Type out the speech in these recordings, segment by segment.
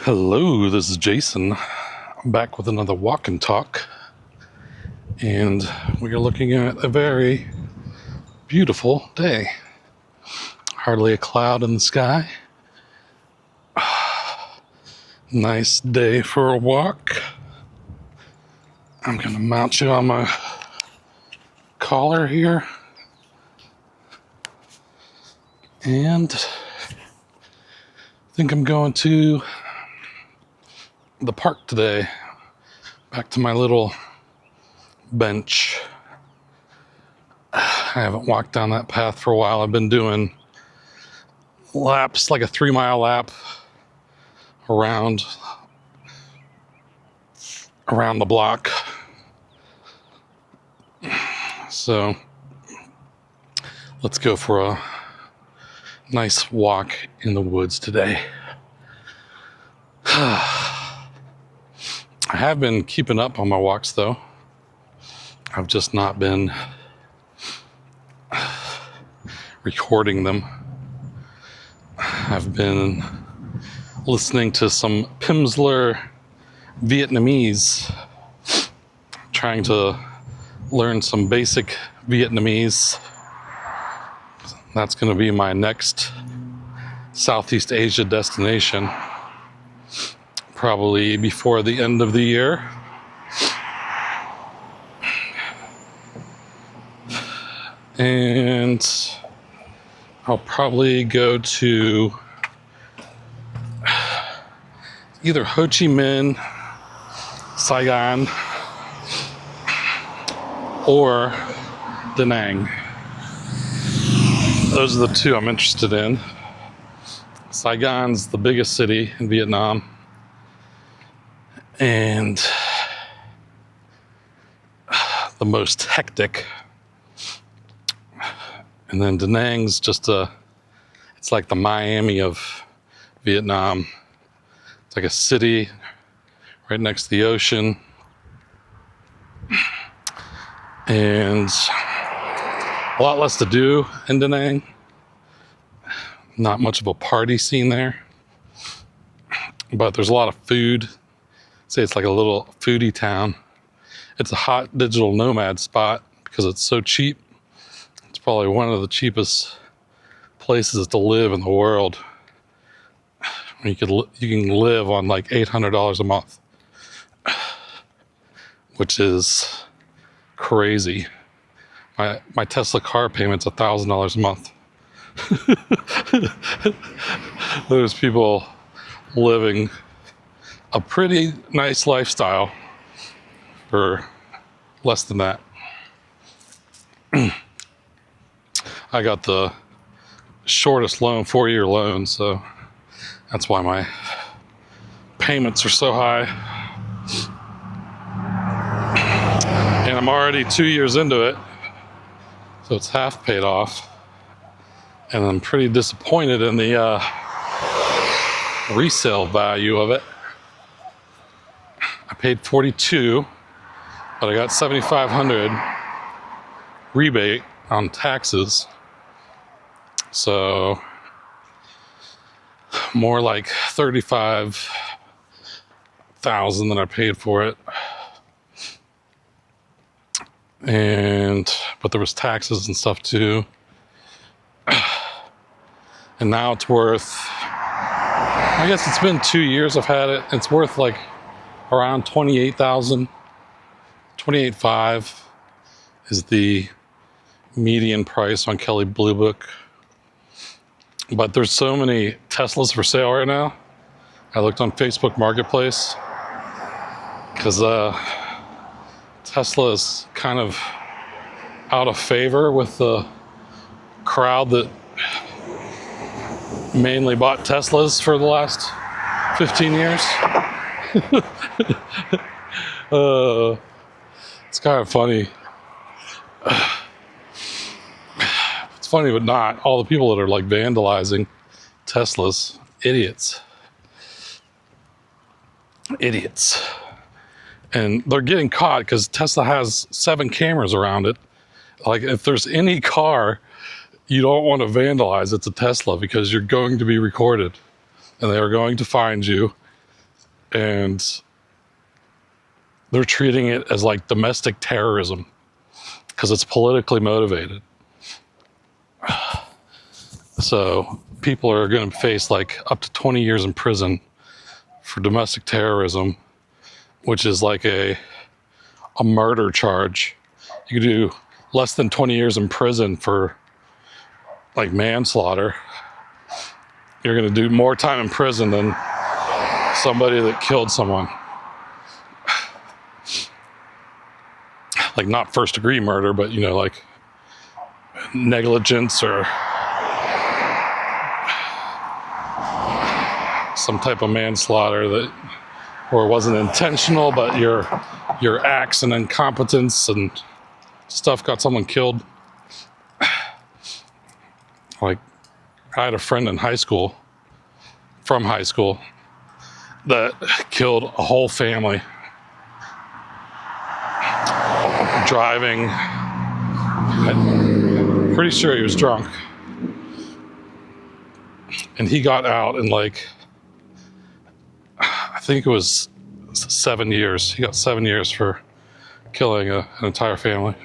Hello, this is Jason. I'm back with another walk and talk, and we are looking at a very beautiful day. Hardly a cloud in the sky. Nice day for a walk. I'm gonna mount you on my collar here, and I think I'm going to the park today, back to my little bench. I haven't walked down that path for a while. I've been doing laps, like a 3-mile lap around the block. So let's go for a nice walk in the woods today. I have been keeping up on my walks though. I've just not been recording them. I've been listening to some Pimsleur Vietnamese, trying to learn some basic Vietnamese. That's going to be my next Southeast Asia destination, probably before the end of the year. And I'll probably go to either Ho Chi Minh, Saigon, or Da Nang. Those are the two I'm interested in. Saigon's the biggest city in Vietnam, and the most hectic. And then Da Nang's just it's like the Miami of Vietnam. It's like a city right next to the ocean. And a lot less to do in Da Nang. Not much of a party scene there. But there's a lot of food. Say it's like a little foodie town. It's a hot digital nomad spot because it's so cheap. It's probably one of the cheapest places to live in the world. You can live on like $800 a month, which is crazy. My Tesla car payment's $1,000 a month. There's people living a pretty nice lifestyle for less than that. I got the shortest loan, 4-year loan, so that's why my payments are so high. And I'm already 2 years into it, so it's half paid off. And I'm pretty disappointed in the resale value of it. I paid $42,000, but I got $7,500 rebate on taxes. So more like $35,000 than I paid for it. But there was taxes and stuff too. And now it's worth, I guess it's been 2 years I've had it. It's worth like around $28,000. $28,500 is the median price on Kelley Blue Book. But there's so many Teslas for sale right now. I looked on Facebook Marketplace because Tesla is kind of out of favor with the crowd that mainly bought Teslas for the last 15 years. It's kind of funny. It's funny, but not. All the people that are like vandalizing Teslas, idiots. And they're getting caught because Tesla has 7 cameras around it. Like, if there's any car you don't want to vandalize, it's a Tesla, because you're going to be recorded and they are going to find you and they're treating it as like domestic terrorism because it's politically motivated. So people are going to face like up to 20 years in prison for domestic terrorism, which is like a murder charge. You could do less than 20 years in prison for like manslaughter. You're going to do more time in prison than somebody that killed someone. Like not first degree murder, but you know, like negligence or some type of manslaughter that, or it wasn't intentional, but your acts and incompetence and stuff got someone killed. Like I had a friend in high school, from high school, that killed a whole family driving. I'm pretty sure he was drunk. And he got out in like, I think it was 7 years. He got 7 years for killing an entire family.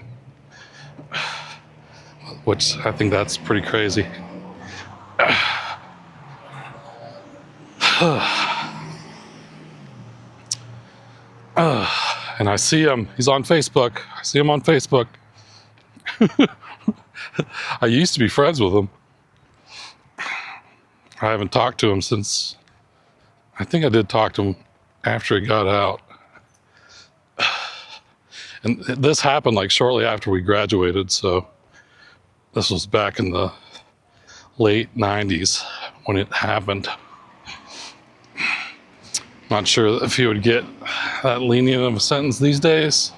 Which I think that's pretty crazy. And I see him. He's on Facebook. I see him on Facebook. I used to be friends with him. I haven't talked to him since, I think I did talk to him after he got out. And this happened like shortly after we graduated, so this was back in the late 90s when it happened. Not sure if he would get that lenient of a sentence these days.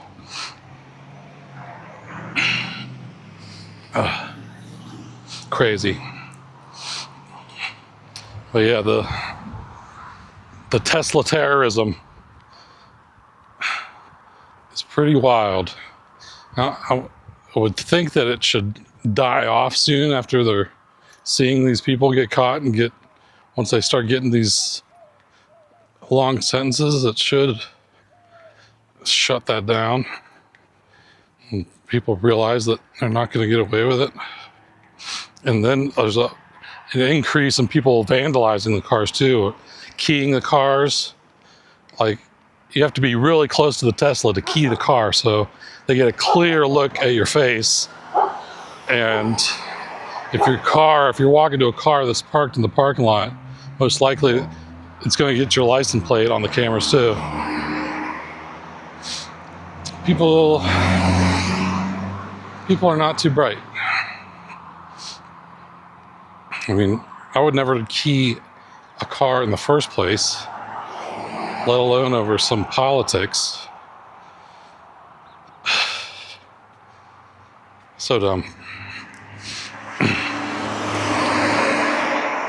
Crazy. But yeah, the Tesla terrorism is pretty wild. Now, I would think that it should die off soon after they're seeing these people get caught and once they start getting these long sentences, it should shut that down. And people realize that they're not going to get away with it. And then there's an increase in people vandalizing the cars too, keying the cars. Like, you have to be really close to the Tesla to key the car, so they get a clear look at your face. And if you're walking to a car that's parked in the parking lot, most likely it's going to get your license plate on the cameras too. People are not too bright. I mean, I would never key a car in the first place, let alone over some politics. So dumb.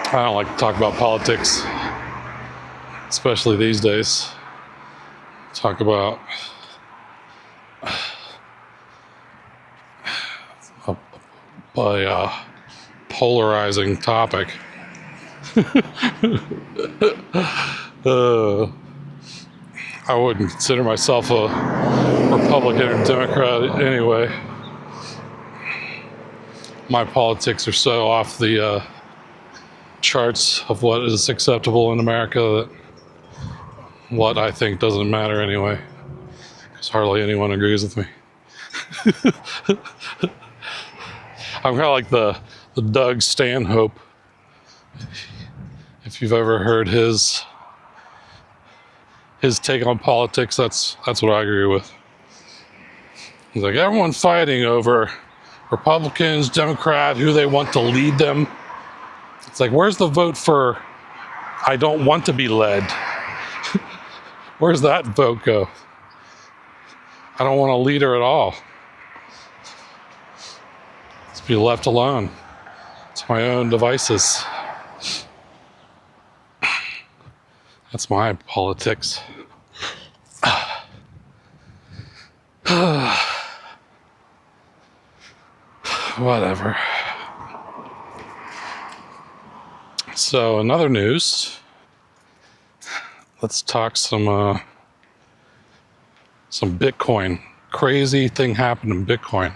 I don't like to talk about politics, especially these days. Talk about a polarizing topic. I wouldn't consider myself a Republican or Democrat anyway. My politics are so off the charts of what is acceptable in America that what I think doesn't matter anyway, because hardly anyone agrees with me. I'm kind of like the Doug Stanhope. If you've ever heard his take on politics, that's what I agree with. He's like, everyone's fighting over Republicans, Democrat, who they want to lead them. It's like, where's the vote for I don't want to be led? Where's that vote go? I don't want a leader at all. Let's be left alone to my own devices. That's my politics. Whatever. So, in other news, let's talk some Bitcoin. Crazy thing happened in Bitcoin.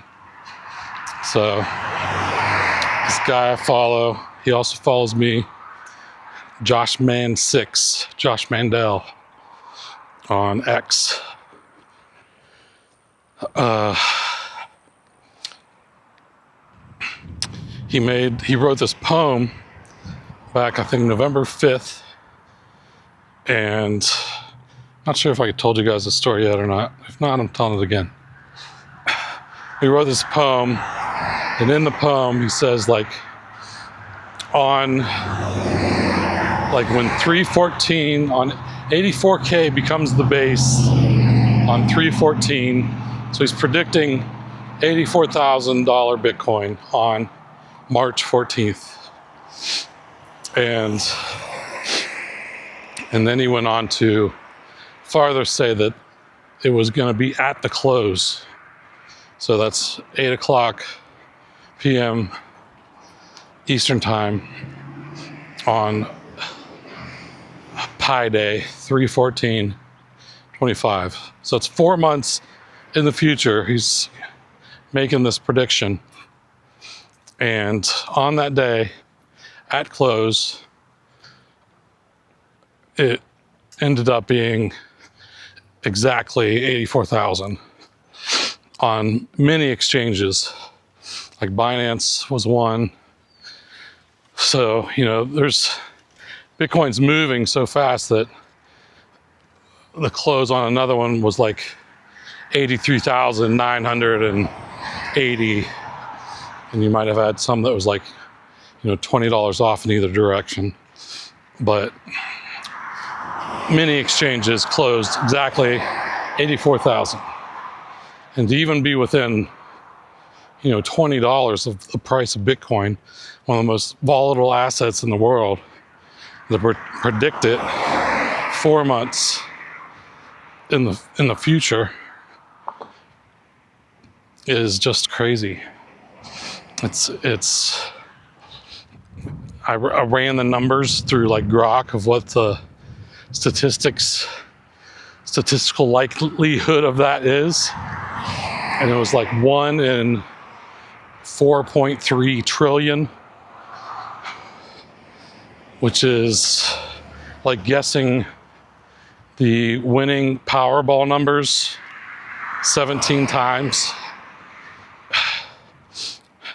So this guy I follow, he also follows me, Josh Mandell on X. He wrote this poem back, I think, November 5th, and I'm not sure if I told you guys the story yet or not. If not, I'm telling it again. He wrote this poem, and in the poem he says, like, when 314 on 84K becomes the base on 314, so he's predicting $84,000 Bitcoin on March 14th. And then he went on to farther say that it was going to be at the close. So that's 8 o'clock p.m. Eastern Time on Pi Day, 3/14/25. So it's 4 months in the future. He's making this prediction. And on that day, at close, it ended up being exactly 84,000 on many exchanges. Like Binance was one. So, Bitcoin's moving so fast that the close on another one was like 83,980. And you might have had some that was like, $20 off in either direction. But many exchanges closed exactly 84,000. And to even be within, $20 of the price of Bitcoin, one of the most volatile assets in the world, to predict it 4 months in the future is just crazy. I ran the numbers through like Grok of what the statistical likelihood of that is, and it was like 1 in 4.3 trillion, which is like guessing the winning Powerball numbers 17 times.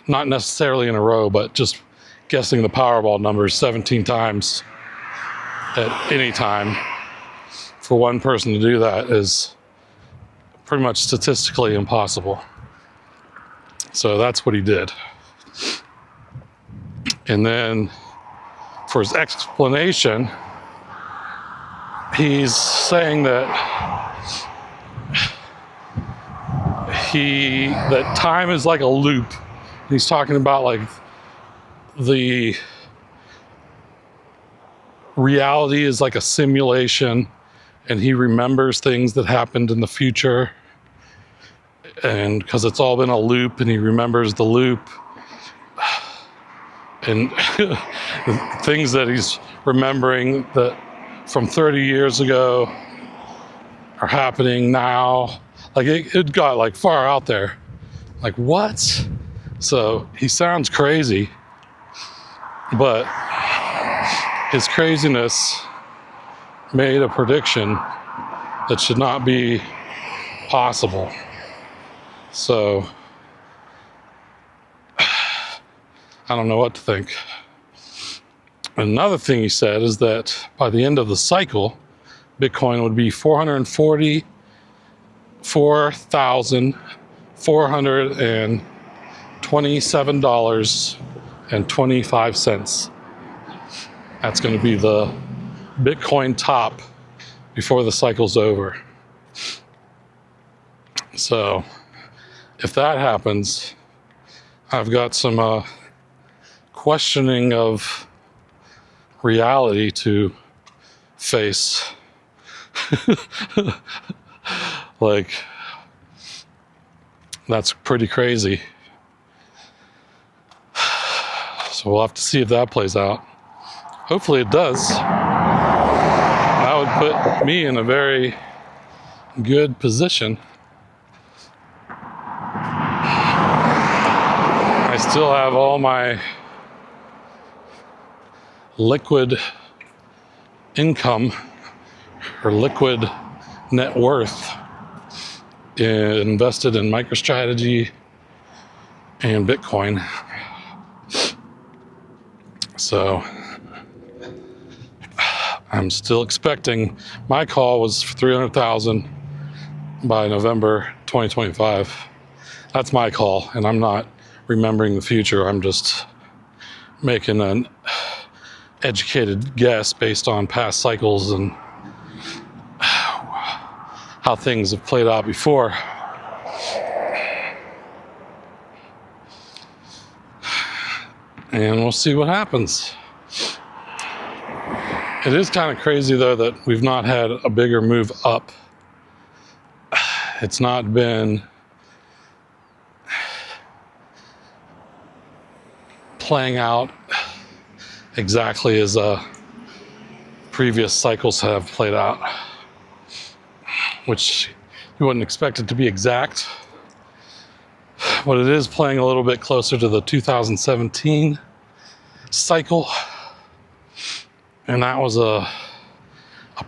Not necessarily in a row, but just guessing the Powerball numbers 17 times at any time. For one person to do that is pretty much statistically impossible. So that's what he did. And then for his explanation, he's saying that time is like a loop. He's talking about like the reality is like a simulation, and he remembers things that happened in the future, and because it's all been a loop, and he remembers the loop, and things that he's remembering that from 30 years ago are happening now. Like it got like far out there. Like what? So he sounds crazy, but his craziness made a prediction that should not be possible. So I don't know what to think. Another thing he said is that by the end of the cycle, Bitcoin would be $424,427.25. That's going to be the Bitcoin top before the cycle's over. So if that happens, I've got some questioning of reality to face. Like, that's pretty crazy. So we'll have to see if that plays out. Hopefully it does. That would put me in a very good position. I still have all my liquid income or liquid net worth invested in MicroStrategy and Bitcoin. So I'm still expecting, my call was 300,000 by November 2025. That's my call, and I'm not remembering the future. I'm just making an educated guess based on past cycles and how things have played out before. And we'll see what happens. It is kind of crazy, though, that we've not had a bigger move up. It's not been playing out exactly as previous cycles have played out, which you wouldn't expect it to be exact. But it is playing a little bit closer to the 2017 cycle. And that was a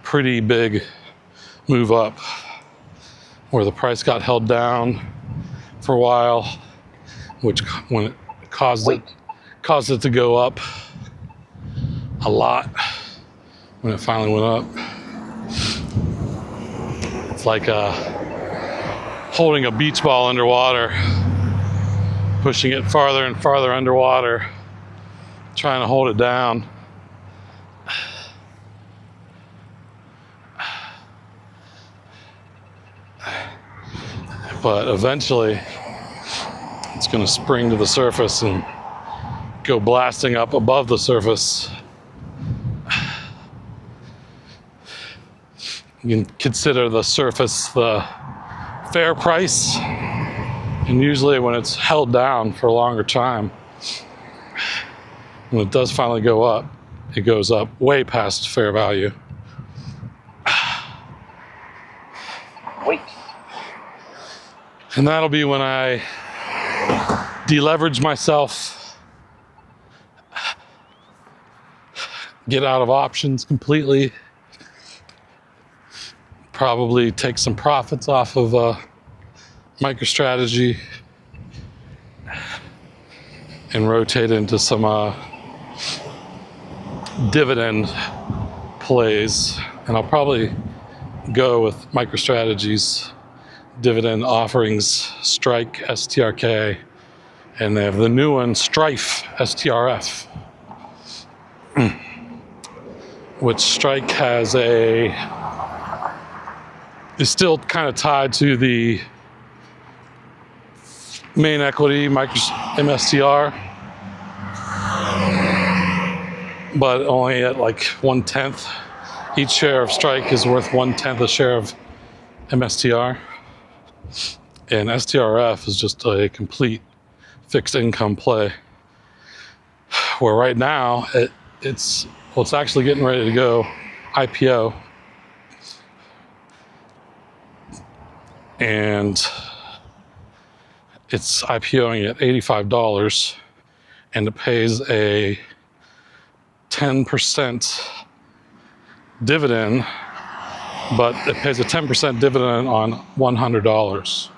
pretty big move up where the price got held down for a while, which when it caused it to go up a lot when it finally went up. It's like holding a beach ball underwater, pushing it farther and farther underwater, trying to hold it down. But eventually it's going to spring to the surface and go blasting up above the surface. You can consider the surface the fair price, and usually when it's held down for a longer time, when it does finally go up, it goes up way past fair value. Wait. And that'll be when I deleverage myself, get out of options completely, probably take some profits off of MicroStrategy and rotate into some dividend plays. And I'll probably go with MicroStrategy's dividend offerings, Strike, STRK, and they have the new one, Strife, STRF, which Strike has is still kind of tied to the main equity, MSTR, but only at like 1/10. Each share of Strike is worth 1/10 a share of MSTR. And STRF is just a complete fixed income play, where right now it's actually getting ready to go IPO, and it's IPOing at $85, and it pays a 10% dividend, but it pays a 10% dividend on $100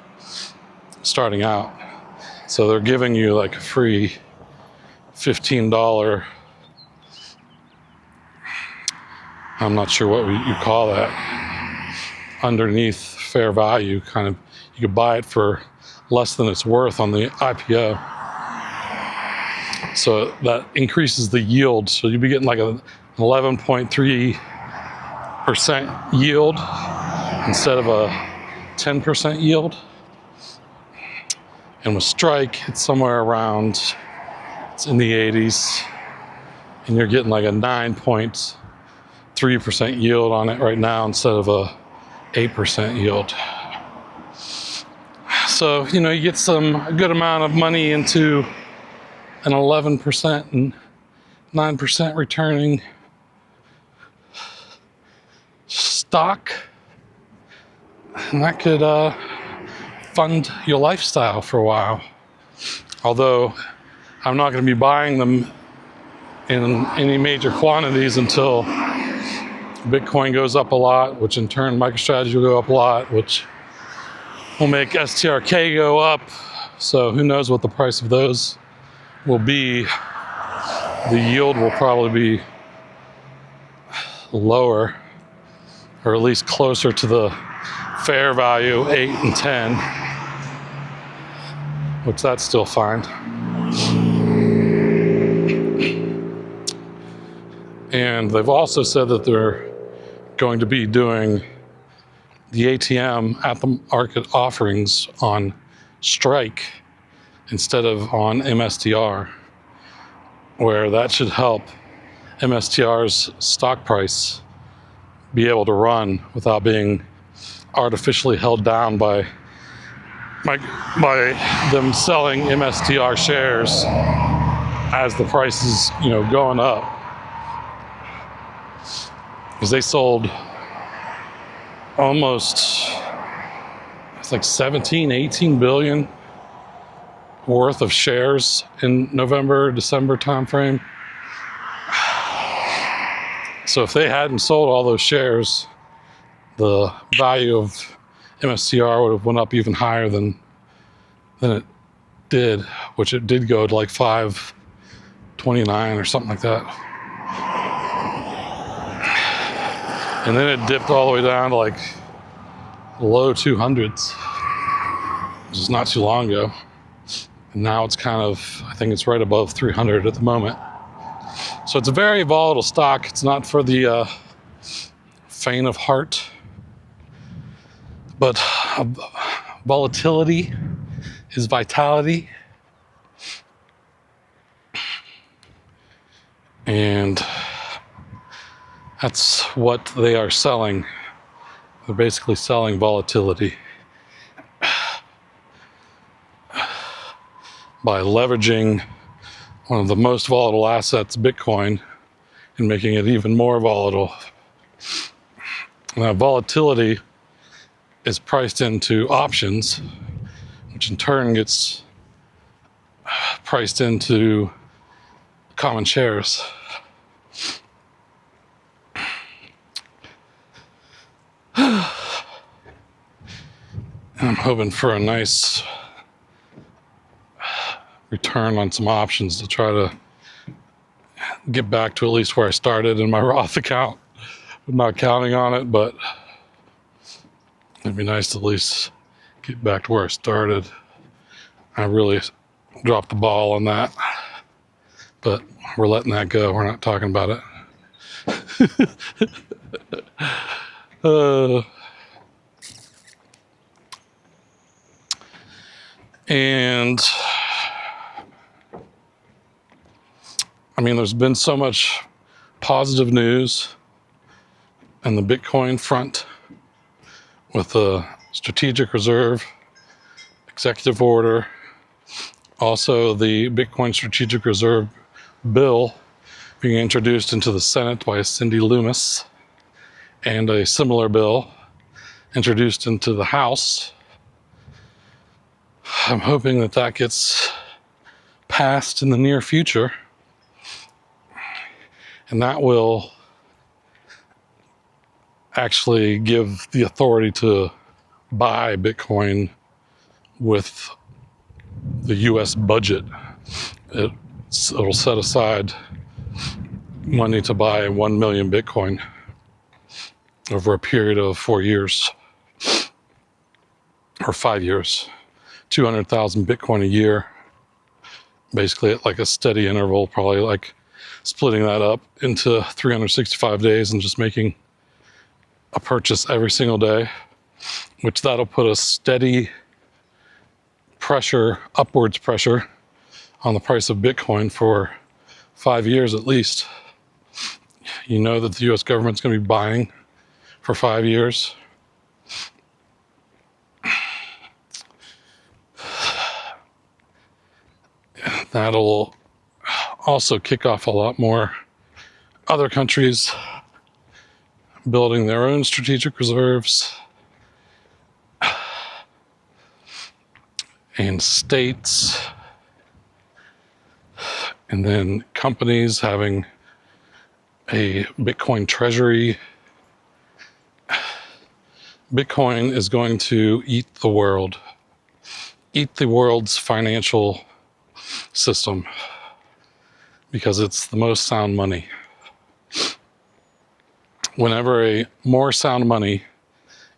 starting out. So they're giving you like a free $15, I'm not sure what you call that, underneath fair value, kind of. You could buy it for less than it's worth on the IPO. So that increases the yield. So you'd be getting like an 11.3% yield instead of a 10% yield. And with Strike, it's somewhere around, it's in the 80s, and you're getting like a 9.3% yield on it right now instead of a 8% yield. So, you know, you get a good amount of money into an 11% and 9% returning stock, and that could fund your lifestyle for a while. Although I'm not going to be buying them in any major quantities until Bitcoin goes up a lot, which in turn MicroStrategy will go up a lot, which will make STRK go up. So who knows what the price of those will be. The yield will probably be lower, or at least closer to the fair value, 8 and 10, which that's still fine. And they've also said that they're going to be doing the ATM at the market offerings on Strike instead of on MSTR, where that should help MSTR's stock price be able to run without being artificially held down by them selling MSTR shares as the price is, going up. Because they sold almost, it's like 17, 18 billion worth of shares in November, December timeframe. So if they hadn't sold all those shares, the value of MSTR would have went up even higher than it did, which it did go to like 529 or something like that. And then it dipped all the way down to like low 200s, which is not too long ago. And now it's kind of, I think it's right above 300 at the moment. So it's a very volatile stock. It's not for the faint of heart. But volatility is vitality. And that's what they are selling. They're basically selling volatility by leveraging one of the most volatile assets, Bitcoin, and making it even more volatile. Now, volatility is priced into options, which in turn gets priced into common shares. I'm hoping for a nice return on some options to try to get back to at least where I started in my Roth account. I'm not counting on it, but it'd be nice to at least get back to where I started. I really dropped the ball on that, but we're letting that go. We're not talking about it. And I mean, there's been so much positive news on the Bitcoin front with the strategic reserve executive order, also the Bitcoin strategic reserve bill being introduced into the Senate by Cindy Loomis, and a similar bill introduced into the House. I'm hoping that that gets passed in the near future, and that will actually give the authority to buy Bitcoin with the US budget. It'll set aside money to buy 1 million Bitcoin over a period of 4 years or 5 years, 200,000 Bitcoin a year, basically at like a steady interval, probably like splitting that up into 365 days and just making a purchase every single day, which that'll put a steady pressure, upwards pressure on the price of Bitcoin for 5 years at least. You know that the US government's going to be buying for 5 years. That'll also kick off a lot more other countries building their own strategic reserves, and states, and then companies having a Bitcoin treasury. Bitcoin is going to eat the world's financial system, because it's the most sound money. Whenever a more sound money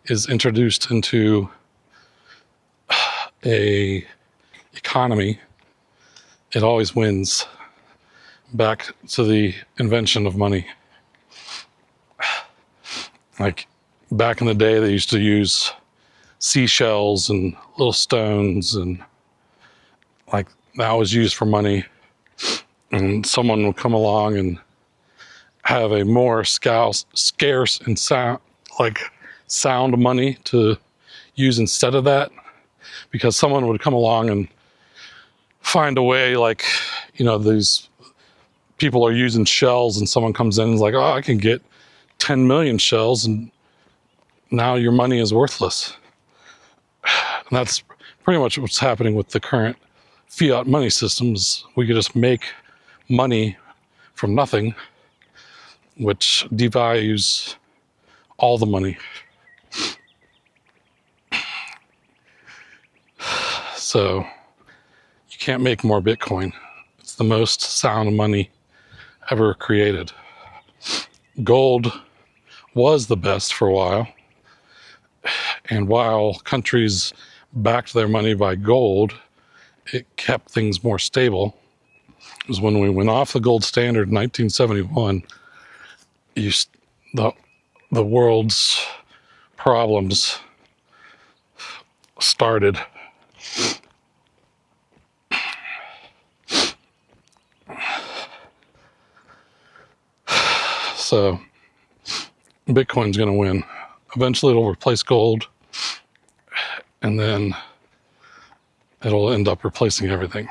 is introduced into a economy, it always wins. Back to the invention of money. Like back in the day, they used to use seashells and little stones, and like that was used for money. And someone would come along and have a more scarce and sound money to use instead of that, because someone would come along and find a way, like, these people are using shells, and someone comes in and is like, oh, I can get 10 million shells, and now your money is worthless. And that's pretty much what's happening with the current fiat money systems. We could just make money from nothing, which devalues all the money. So you can't make more Bitcoin. It's the most sound money ever created. Gold was the best for a while. And while countries backed their money by gold, it kept things more stable. It was when we went off the gold standard in 1971, the world's problems started. So Bitcoin's going to win. Eventually it'll replace gold, and then it'll end up replacing everything.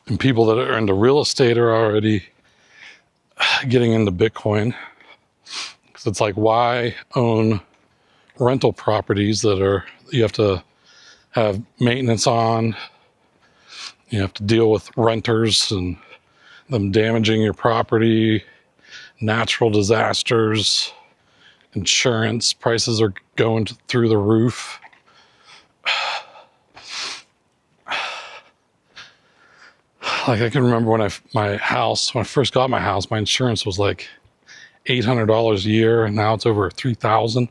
And people that are into real estate are already getting into Bitcoin. Because it's like, why own rental properties that you have to have maintenance on? You have to deal with renters and them damaging your property, natural disasters, insurance prices are going through the roof. Like, I can remember when I first got my house, my insurance was like $800 a year, and now it's over $3,000.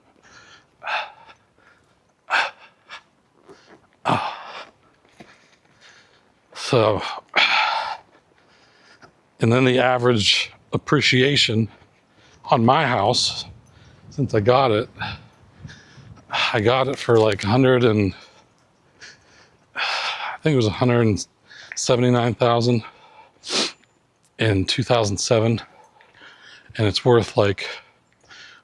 So, and then the average appreciation on my house, since I got it for like I think it was 179,000 in 2007, and it's worth like,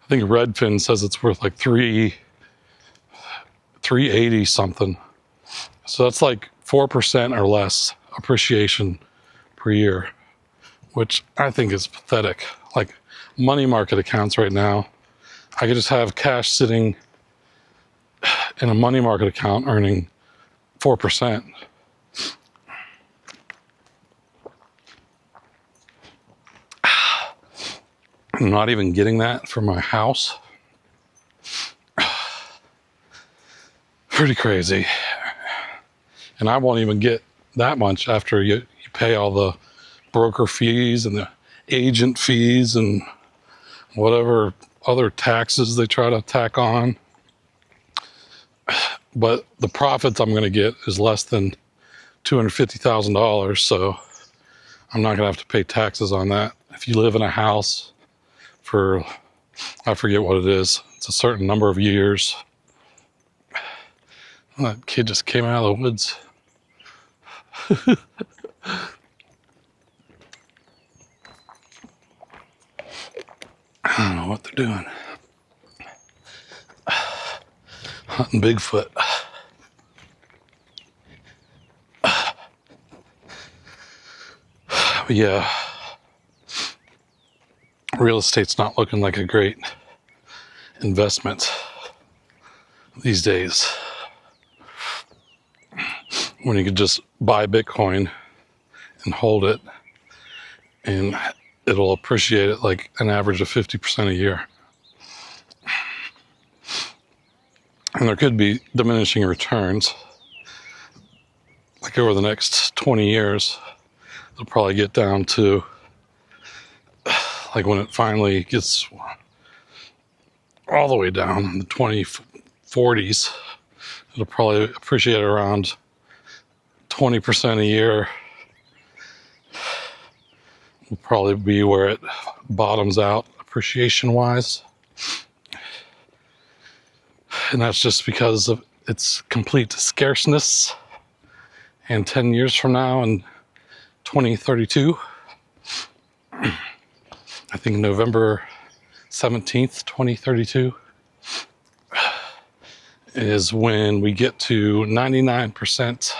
I think Redfin says it's worth like 380 something. So that's like 4% or less appreciation per year, which I think is pathetic. Like money market accounts right now, I could just have cash sitting in a money market account earning 4%. I'm not even getting that for my house. Pretty crazy. And I won't even get that much after you pay all the broker fees and the agent fees and whatever other taxes they try to tack on. But the profits I'm going to get is less than $250,000, so I'm not going to have to pay taxes on that. If you live in a house for, I forget what it is, it's a certain number of years. That kid just came out of the woods. I don't know what they're doing. Hunting Bigfoot. But yeah, real estate's not looking like a great investment these days, when you could just buy Bitcoin and hold it, and it'll appreciate it like an average of 50% a year. And there could be diminishing returns. Like over the next 20 years, it'll probably get down to, like when it finally gets all the way down in the 2040s, it'll probably appreciate around 20% a year. Will probably be where it bottoms out appreciation wise. And that's just because of its complete scarceness. And 10 years from now, in 2032, I think November 17th, 2032, is when we get to 99%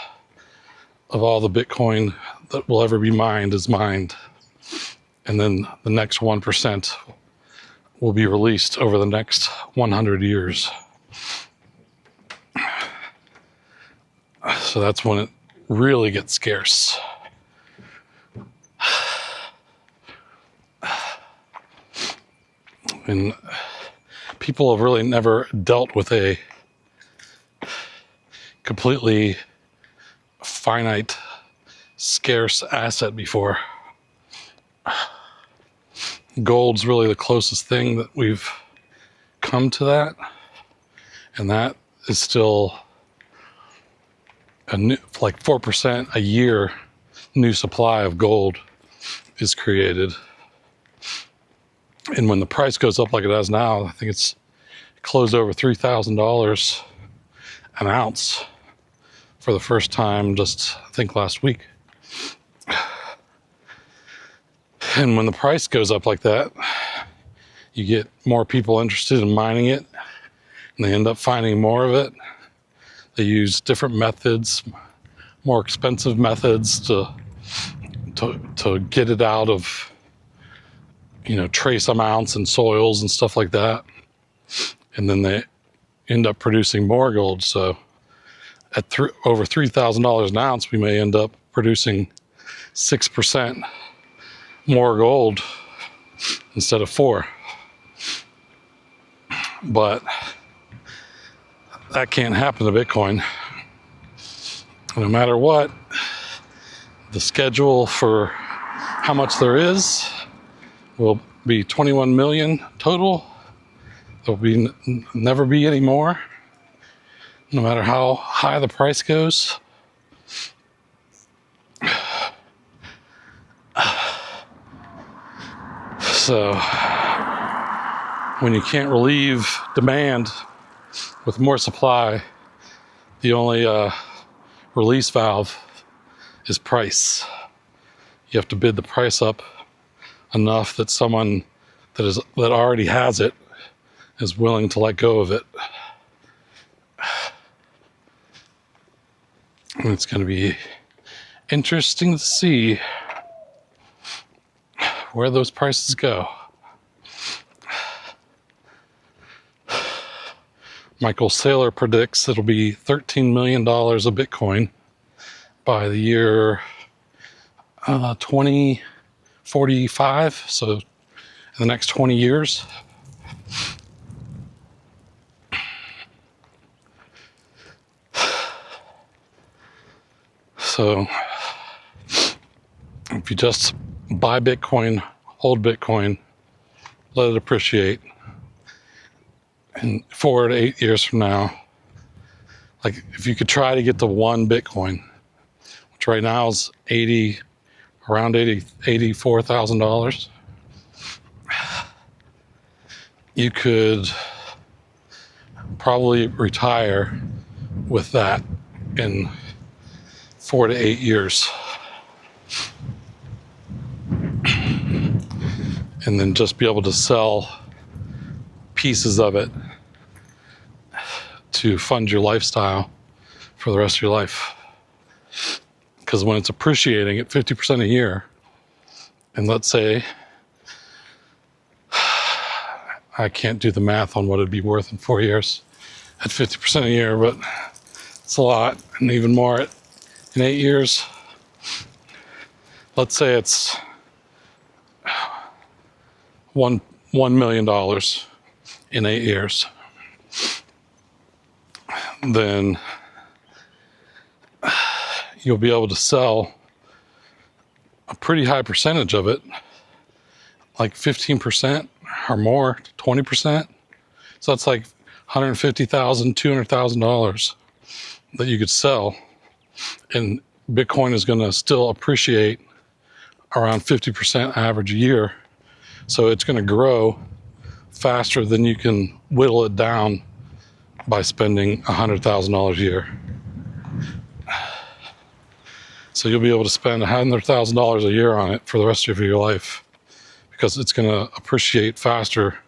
of all the Bitcoin that will ever be mined is mined. And then the next 1% will be released over the next 100 years. So that's when it really gets scarce. And people have really never dealt with a completely finite, scarce asset before. Gold's really the closest thing that we've come to that. And that is still like 4% a year new supply of gold is created. And when the price goes up like it has now, I think it's closed over $3,000 an ounce for the first time just, I think, last week. And when the price goes up like that, you get more people interested in mining it, and they end up finding more of it. They use different methods, more expensive methods to get it out of, trace amounts and soils and stuff like that. And then they end up producing more gold. So at over $3,000 an ounce, we may end up producing 6% more gold instead of 4. But that can't happen to Bitcoin. No matter what, the schedule for how much there is will be 21 million total. There'll be never be any more, no matter how high the price goes. So when you can't relieve demand with more supply, the only release valve is price. You have to bid the price up enough that someone that already has it is willing to let go of it. And it's going to be interesting to see where those prices go. Michael Saylor predicts it'll be $13 million a Bitcoin by the year 2045, so in the next 20 years. So if you just buy Bitcoin, hold Bitcoin, let it appreciate, and 4 to 8 years from now, like if you could try to get to 1 Bitcoin, which right now is around $84,000, you could probably retire with that in 4 to 8 years. And then just be able to sell pieces of it to fund your lifestyle for the rest of your life. Because when it's appreciating at 50% a year, and let's say I can't do the math on what it'd be worth in 4 years at 50% a year, but it's a lot, and even more in 8 years. Let's say it's $1 million in 8 years. Then you'll be able to sell a pretty high percentage of it, like 15% or more, 20%. So that's like $150,000, $200,000 that you could sell, and Bitcoin is going to still appreciate around 50% average a year. So it's going to grow faster than you can whittle it down by spending $100,000 a year. So you'll be able to spend $100,000 a year on it for the rest of your life, because it's going to appreciate faster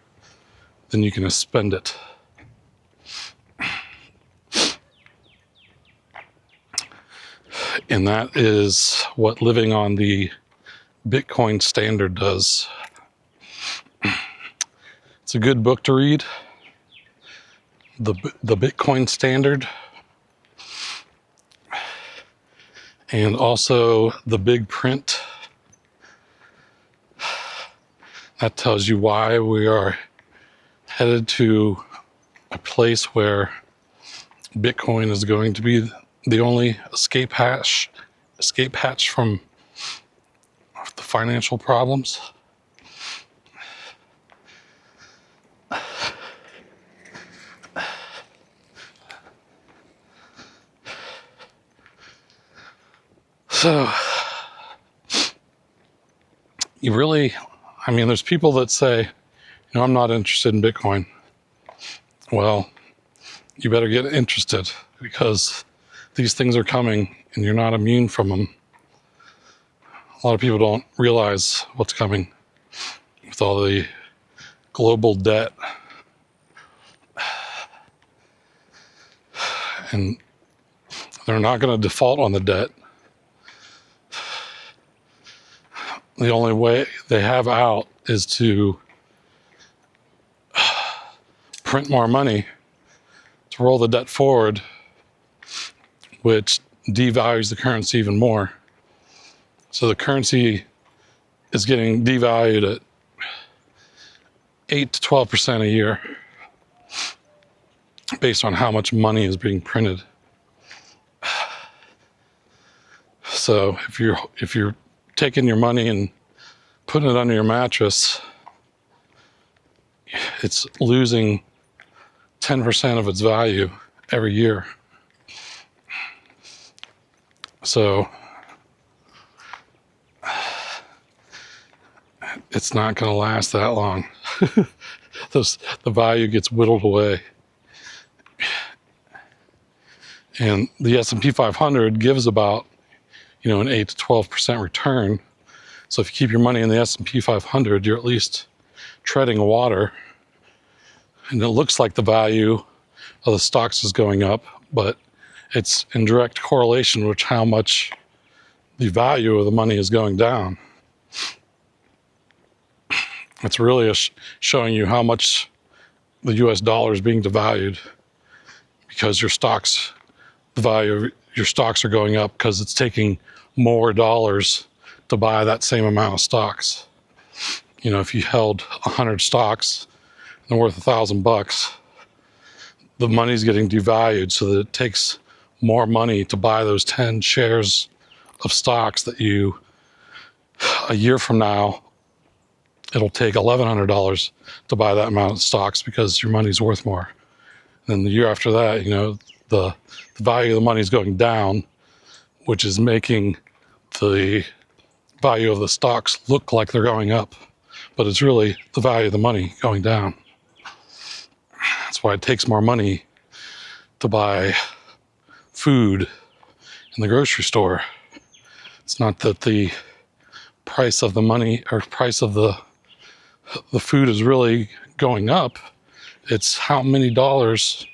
than you can spend it. And that is what living on the Bitcoin standard does. It's a good book to read, the Bitcoin Standard, and also The Big Print. That tells you why we are headed to a place where Bitcoin is going to be the only escape hatch from the financial problems. So, there's people that say, I'm not interested in Bitcoin. Well, you better get interested, because these things are coming and you're not immune from them. A lot of people don't realize what's coming with all the global debt. And they're not going to default on the debt. The only way they have out is to print more money to roll the debt forward, which devalues the currency even more. So the currency is getting devalued at 8 to 12% a year based on how much money is being printed. So if you're taking your money and putting it under your mattress, it's losing 10% of its value every year. So it's not going to last that long. The value gets whittled away. And the S&P 500 gives about, an 8 to 12% return. So if you keep your money in the S&P 500, you're at least treading water. And it looks like the value of the stocks is going up, but it's in direct correlation with how much the value of the money is going down. It's really showing you how much the US dollar is being devalued, because the value of your stocks are going up because it's taking more dollars to buy that same amount of stocks. If you held 100 stocks and they're worth $1,000, the money's getting devalued so that it takes more money to buy those 10 shares of stocks that a year from now, it'll take $1,100 to buy that amount of stocks, because your money's worth more. And then the year after that, the value of the money is going down, which is making the value of the stocks look like they're going up, but it's really the value of the money going down. That's why it takes more money to buy food in the grocery store. It's not that the price of the money or price of the food is really going up. It's how many dollars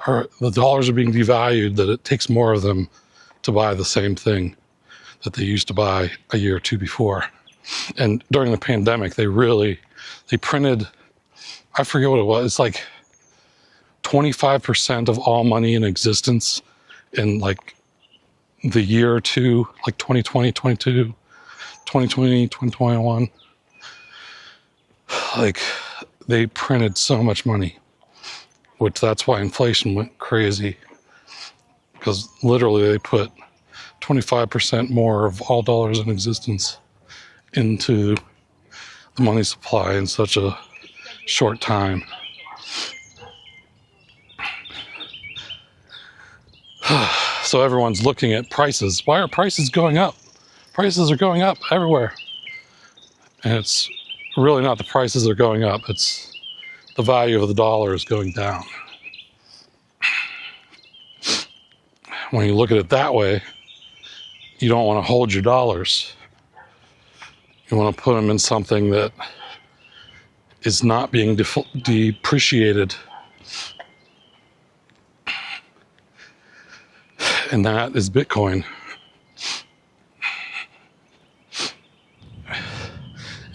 are being devalued, that it takes more of them to buy the same thing that they used to buy a year or two before. And during the pandemic, they printed I forget what it was. It's like 25% of all money in existence in like the year or two, like 2020, 22, 2020, 2021. Like they printed so much money, which that's why inflation went crazy. Because literally they put 25% more of all dollars in existence into the money supply in such a short time. So everyone's looking at prices. Why are prices going up? Prices are going up everywhere. And it's really not the prices that are going up, it's the value of the dollar is going down. When you look at it that way, you don't want to hold your dollars. You want to put them in something that is not being depreciated. And that is Bitcoin.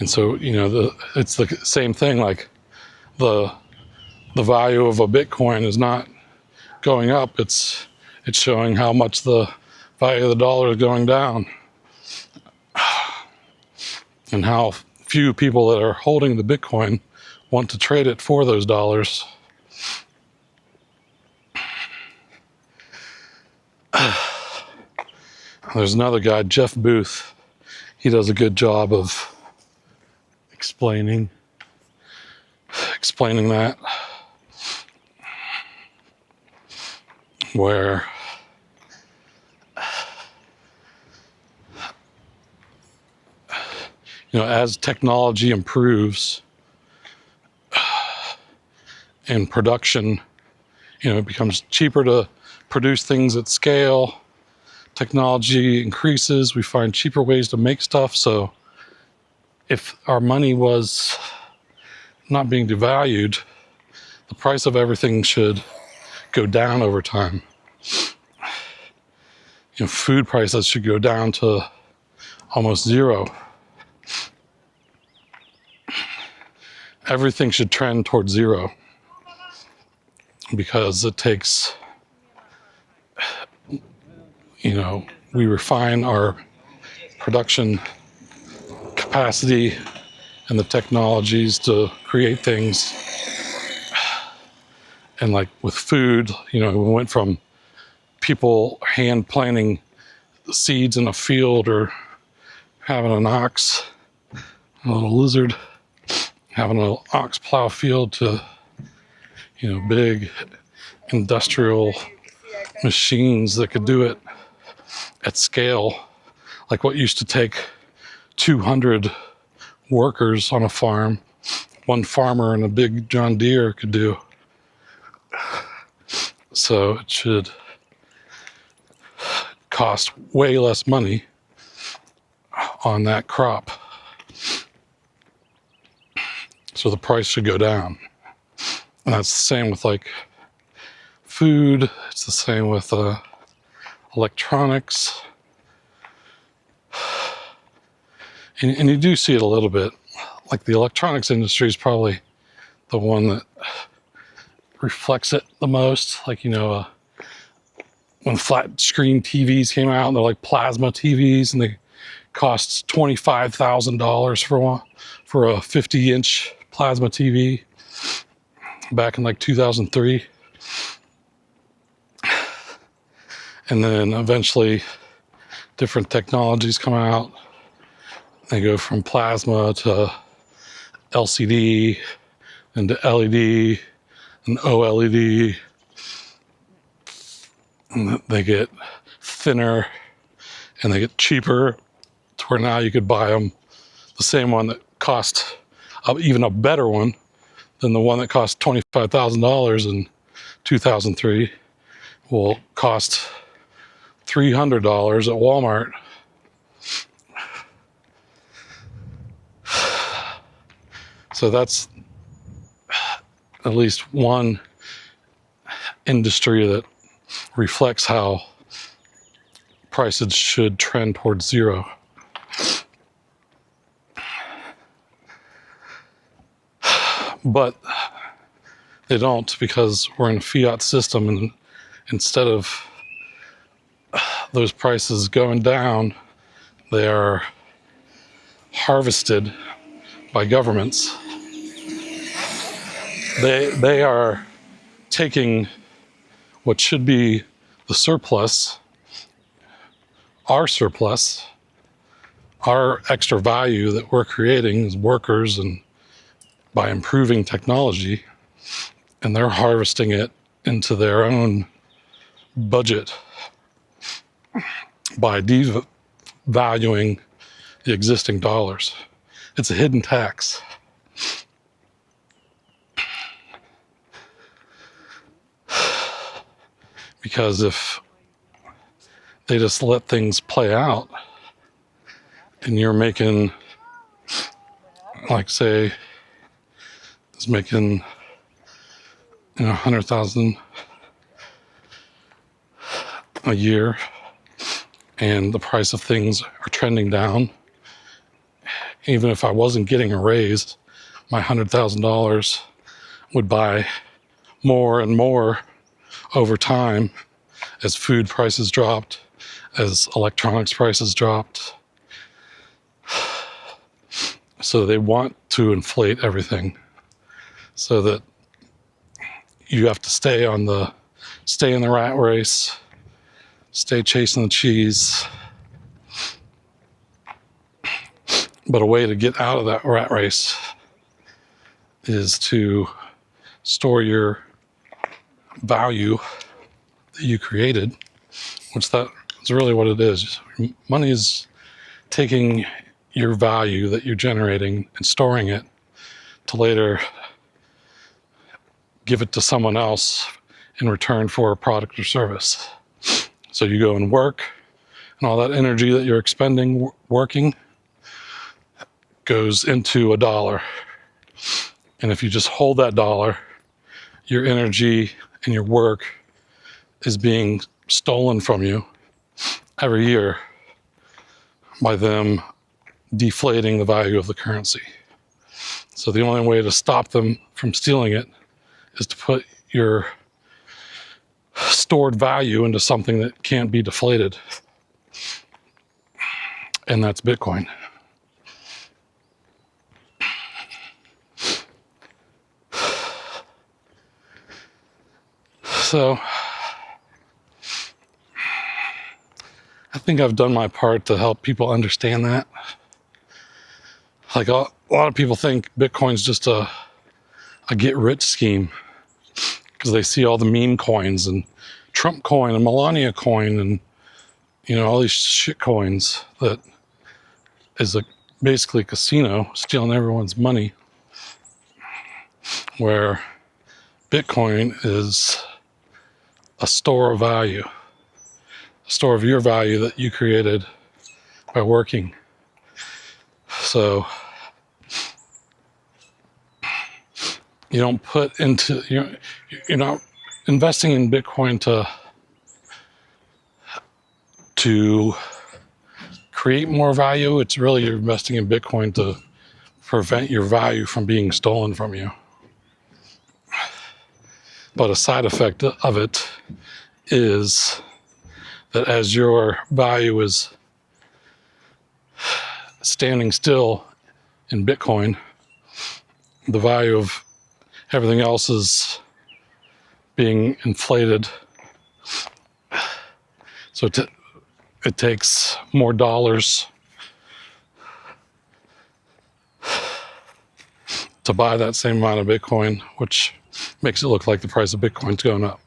And so, it's the same thing. Like the value of a Bitcoin is not going up. It's showing how much the value of the dollar is going down, and how few people that are holding the Bitcoin want to trade it for those dollars. There's another guy, Jeff Booth. He does a good job of explaining that, where as technology improves and production, it becomes cheaper to produce things at scale. Technology increases, we find cheaper ways to make stuff. So if our money was not being devalued, the price of everything should go down over time. Food prices should go down to almost zero. Everything should trend towards zero, because it takes, we refine our production capacity and the technologies to create things. And like with food, we went from people hand planting seeds in a field, or having an ox, a little lizard, having an ox plow a field, to, big industrial machines that could do it at scale. Like what used to take 200 workers on a farm, one farmer and a big John Deere could do. So it should cost way less money on that crop. So the price should go down. And that's the same with like food. It's the same with electronics. And you do see it a little bit. Like the electronics industry is probably the one that reflects it the most. Like, when flat screen TVs came out, and they're like plasma TVs, and they cost $25,000 for a 50-inch plasma TV back in like 2003. And then eventually different technologies come out. They go from plasma to LCD, and to LED and OLED. And they get thinner and they get cheaper, to where now you could buy them, the same one that cost even a better one than the one that cost $25,000 in 2003 will cost $300 at Walmart. So that's at least one industry that reflects how prices should trend towards zero. But they don't, because we're in a fiat system, and instead of those prices going down, they are harvested by governments. They are taking what should be the surplus, our extra value that we're creating as workers and by improving technology, and they're harvesting it into their own budget by devaluing the existing dollars. It's a hidden tax. Because if they just let things play out and you're making, like say, is making, 100,000 a year, and the price of things are trending down, even if I wasn't getting a raise, my $100,000 would buy more and more over time as food prices dropped, as electronics prices dropped. So they want to inflate everything so that you have to stay in the rat race, stay chasing the cheese. But a way to get out of that rat race is to store your value that you created, which that is really what it is. Money is taking your value that you're generating and storing it to later give it to someone else in return for a product or service. So you go and work, and all that energy that you're expending working goes into a dollar. And if you just hold that dollar, your energy and your work is being stolen from you every year by them deflating the value of the currency. So the only way to stop them from stealing it is to put your stored value into something that can't be deflated. And that's Bitcoin. So I think I've done my part to help people understand that. Like a lot of people think Bitcoin's just a get-rich scheme because they see all the meme coins and Trump coin and Melania coin and all these shit coins that is basically a casino stealing everyone's money, where Bitcoin is a store of value, a store of your value that you created by working. So you don't put into, you're not investing in Bitcoin to create more value. It's really you're investing in Bitcoin to prevent your value from being stolen from you. But a side effect of it is that as your value is standing still in Bitcoin, the value of everything else is being inflated. So it takes more dollars to buy that same amount of Bitcoin, which makes it look like the price of Bitcoin's going up.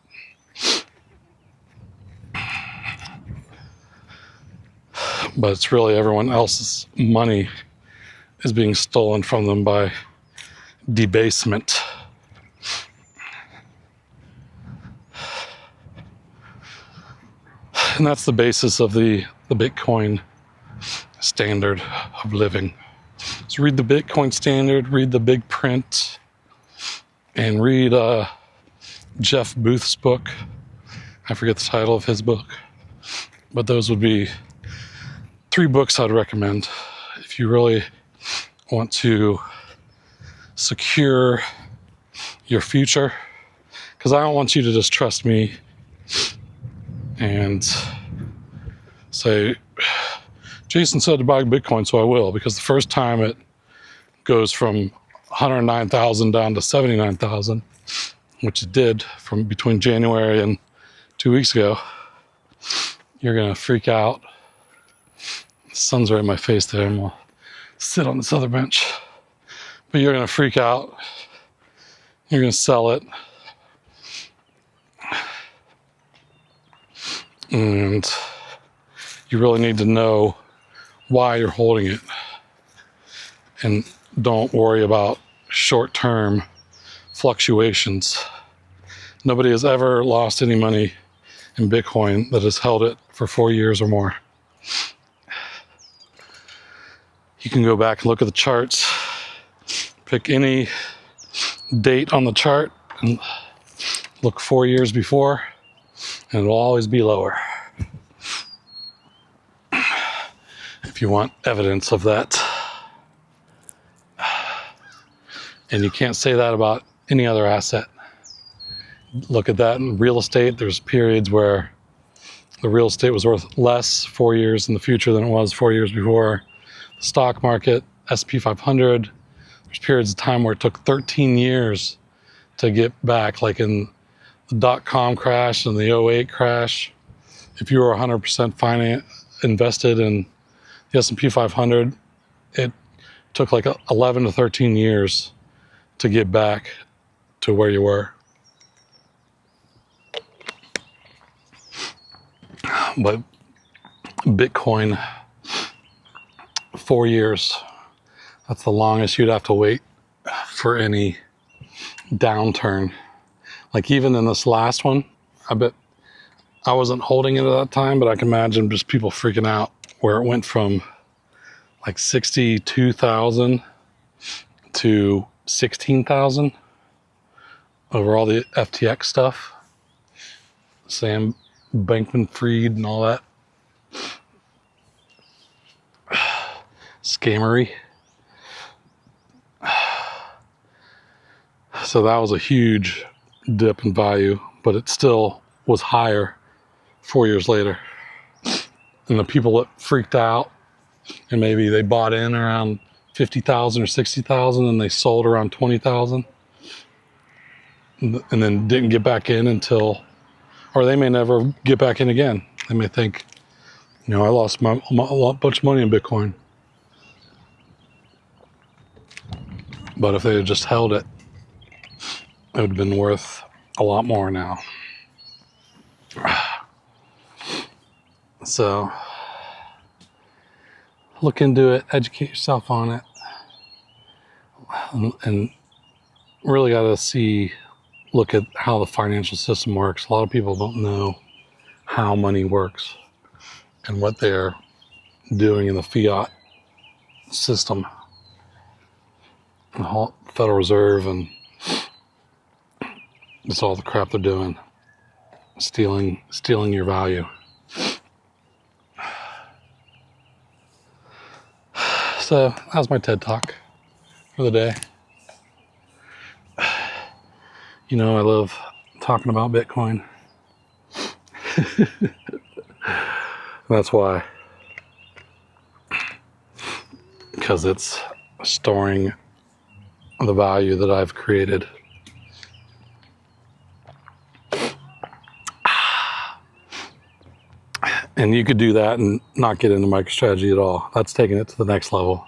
But it's really everyone else's money is being stolen from them by debasement. And that's the basis of the Bitcoin standard of living. So read the Bitcoin standard, read the big print, and read Jeff Booth's book. I forget the title of his book, but those would be 3 books I'd recommend if you really want to secure your future, because I don't want you to just trust me and say, Jason said to buy Bitcoin, so I will, because the first time it goes from 109,000 down to 79,000, which it did from between January and 2 weeks ago, you're going to freak out. The sun's right in my face there, and we'll sit on this other bench. But you're going to freak out. You're going to sell it. And you really need to know why you're holding it. And don't worry about short-term fluctuations. Nobody has ever lost any money in Bitcoin that has held it for 4 years or more. You can go back and look at the charts, pick any date on the chart and look 4 years before, and it'll always be lower. If you want evidence of that. And you can't say that about any other asset. Look at that in real estate. There's periods where the real estate was worth less 4 years in the future than it was 4 years before. The stock market, S&P 500, there's periods of time where it took 13 years to get back, like in the dot-com crash and the '08 crash. If you were 100% invested in the S&P 500, it took like 11 to 13 years to get back to where you were. But Bitcoin, 4 years, that's the longest you'd have to wait for any downturn. Like even in this last one, I bet I wasn't holding it at that time, but I can imagine just people freaking out where it went from like 62,000 to 16,000 over all the FTX stuff, Sam Bankman-Fried and all that scammery. So that was a huge dip in value, but it still was higher 4 years later. And the people that freaked out and maybe they bought in around 50,000 or 60,000 and they sold around 20,000 and then didn't get back in until, or they may never get back in again. They may think, I lost a bunch of money in Bitcoin. But if they had just held it, it would have been worth a lot more now. So look into it, educate yourself on it, and really got to look at how the financial system works. A lot of people don't know how money works and what they're doing in the fiat system, the whole Federal Reserve, and just all the crap they're doing, stealing your value. So that was my TED Talk for the day. I love talking about Bitcoin. That's why. Because it's storing the value that I've created. And you could do that and not get into MicroStrategy at all. That's taking it to the next level.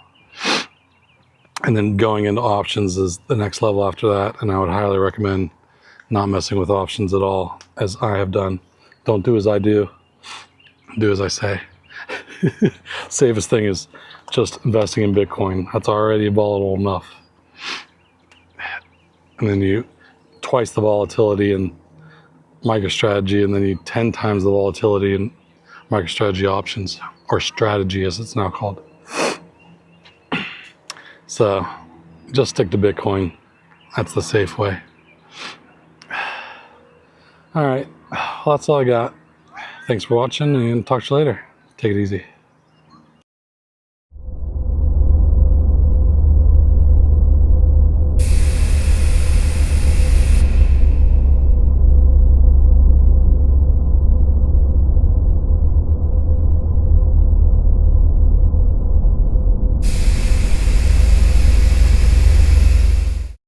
And then going into options is the next level after that. And I would highly recommend not messing with options at all, as I have done. Don't do as I do. Do as I say. Safest thing is just investing in Bitcoin. That's already volatile enough. And then you twice the volatility in MicroStrategy, and then you 10 times the volatility in MicroStrategy options, or strategy as it's now called. So just stick to Bitcoin. That's the safe way. All right, well, that's all I got. Thanks for watching, and talk to you later. Take it easy.